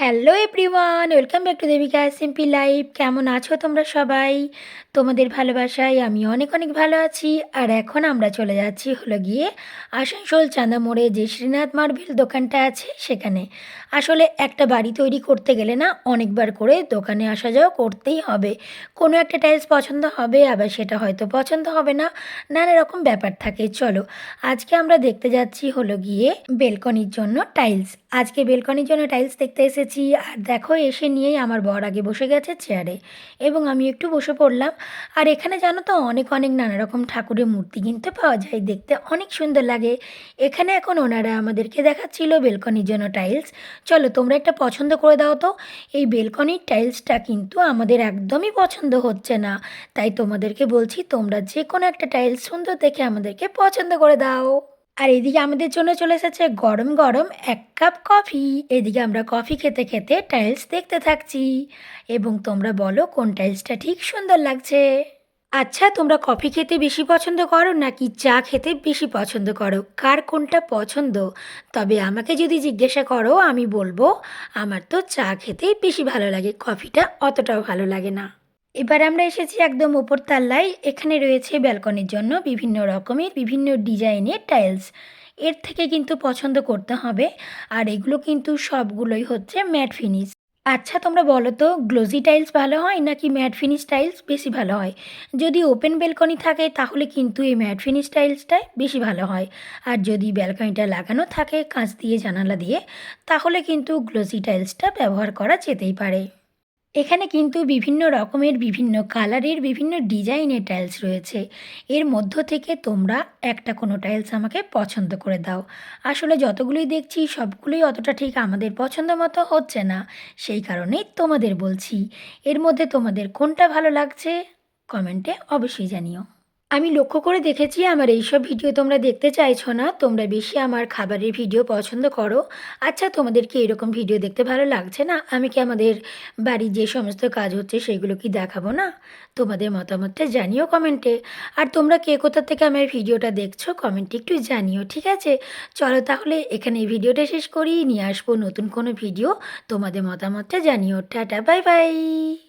Hello everyone, welcome back to Debika simple life. কেমন আছো তোমরা সবাই? তোমাদের ভালোবাসায় আমি অনেক অনেক ভালো আছি। আর এখন আমরা চলে যাচ্ছি হলো গিয়ে আসানসোল চাঁদা মোড়ে যে শ্রীনাথ মার্বেল দোকানটা আছে সেখানে। আসলে একটা বাড়ি তৈরি করতে গেলে না অনেকবার করে দোকানে আসা যাওয়া করতেই হবে। কোনো একটা টাইলস পছন্দ হবে, আবার সেটা হয়তো পছন্দ হবে না, নানা রকম ব্যাপার থাকে। চলো আজকে আমরা দেখতে যাচ্ছি হলো গিয়ে বেলকনির জন্য টাইলস। আজকে বেলকনির জন্য টাইলস দেখতে এসেছি। আর দেখো, এসে নিয়েই আমার বর আগে বসে গেছে চেয়ারে এবং আমি একটু বসে পড়লাম। আর এখানে জানো তো অনেক অনেক নানা রকম ঠাকুরের মূর্তি কিনতে পাওয়া যায়, দেখতে অনেক সুন্দর লাগে। এখানে এখন ওনারা আমাদেরকে দেখাচ্ছিল বেলকনির জন্য টাইলস। চলো তোমরা একটা পছন্দ করে দাও তো। এই বেলকনির টাইলসটা কিন্তু আমাদের একদমই পছন্দ হচ্ছে না, তাই তোমাদেরকে বলছি তোমরা যে কোনো একটা টাইলস সুন্দর দেখে আমাদেরকে পছন্দ করে দাও। আর এদিকে আমাদের জন্য চলে এসেছে গরম গরম এক কাপ কফি। এদিকে আমরা কফি খেতে খেতে টাইলস দেখতে থাকছি। এবং তোমরা বলো কোন টাইলসটা ঠিক সুন্দর লাগছে। আচ্ছা, তোমরা কফি খেতে বেশি পছন্দ করো নাকি চা খেতে বেশি পছন্দ করো? কার কোনটা পছন্দ? তবে আমাকে যদি জিজ্ঞাসা করো আমি বলবো আমার তো চা খেতেই বেশি ভালো লাগে, কফিটা অতটাও ভালো লাগে না। এবার আমরা এসেছি একদম ওপর তলায়। এখানে রয়েছে ব্যালকনির জন্য বিভিন্ন রকমের বিভিন্ন ডিজাইনের টাইলস। এর থেকে কিন্তু পছন্দ করতে হবে। আর এগুলো কিন্তু সবগুলোই হচ্ছে ম্যাট ফিনিশ। আচ্ছা তোমরা বলো তো, গ্লোজি টাইলস ভালো হয় নাকি ম্যাট ফিনিশ টাইলস বেশি ভালো হয়? যদি ওপেন ব্যালকনি থাকে তাহলে কিন্তু এই ম্যাট ফিনিশ টাইলসটাই বেশি ভালো হয়। আর যদি ব্যালকনিটা লাগানো থাকে কাঁচ দিয়ে জানালা দিয়ে, তাহলে কিন্তু গ্লোজি টাইলসটা ব্যবহার করা যেতেই পারে। এখানে কিন্তু বিভিন্ন রকমের বিভিন্ন কালারের বিভিন্ন ডিজাইনের টাইলস রয়েছে। এর মধ্য থেকে তোমরা একটা কোনো টাইলস আমাকে পছন্দ করে দাও। আসলে যতগুলোই দেখছি সবগুলোই অতটা ঠিক আমাদের পছন্দ মতো হচ্ছে না, সেই কারণেই তোমাদের বলছি। এর মধ্যে তোমাদের কোনটা ভালো লাগছে কমেন্টে অবশ্যই জানিও। আমি লক্ষ্য করে দেখেছি আমার এইসব ভিডিও তোমরা দেখতে চাইছো না, তোমরা বেশি আমার খাবারের ভিডিও পছন্দ করো। আচ্ছা তোমাদের কি এরকম ভিডিও দেখতে ভালো লাগছে না? আমি কি আমাদের বাড়ির যে সমস্ত কাজ হচ্ছে সেগুলো কি দেখাবো না? তোমাদের মতামতটা জানিও কমেন্টে। আর তোমরা কে কোথা থেকে আমার ভিডিওটা দেখছো কমেন্টে একটু জানিও, ঠিক আছে? চলো তাহলে এখানে এই ভিডিওটা শেষ করি, নিয়ে আসবো নতুন কোনো ভিডিও। তোমাদের মতামতটা জানিও। Tata, bye bye.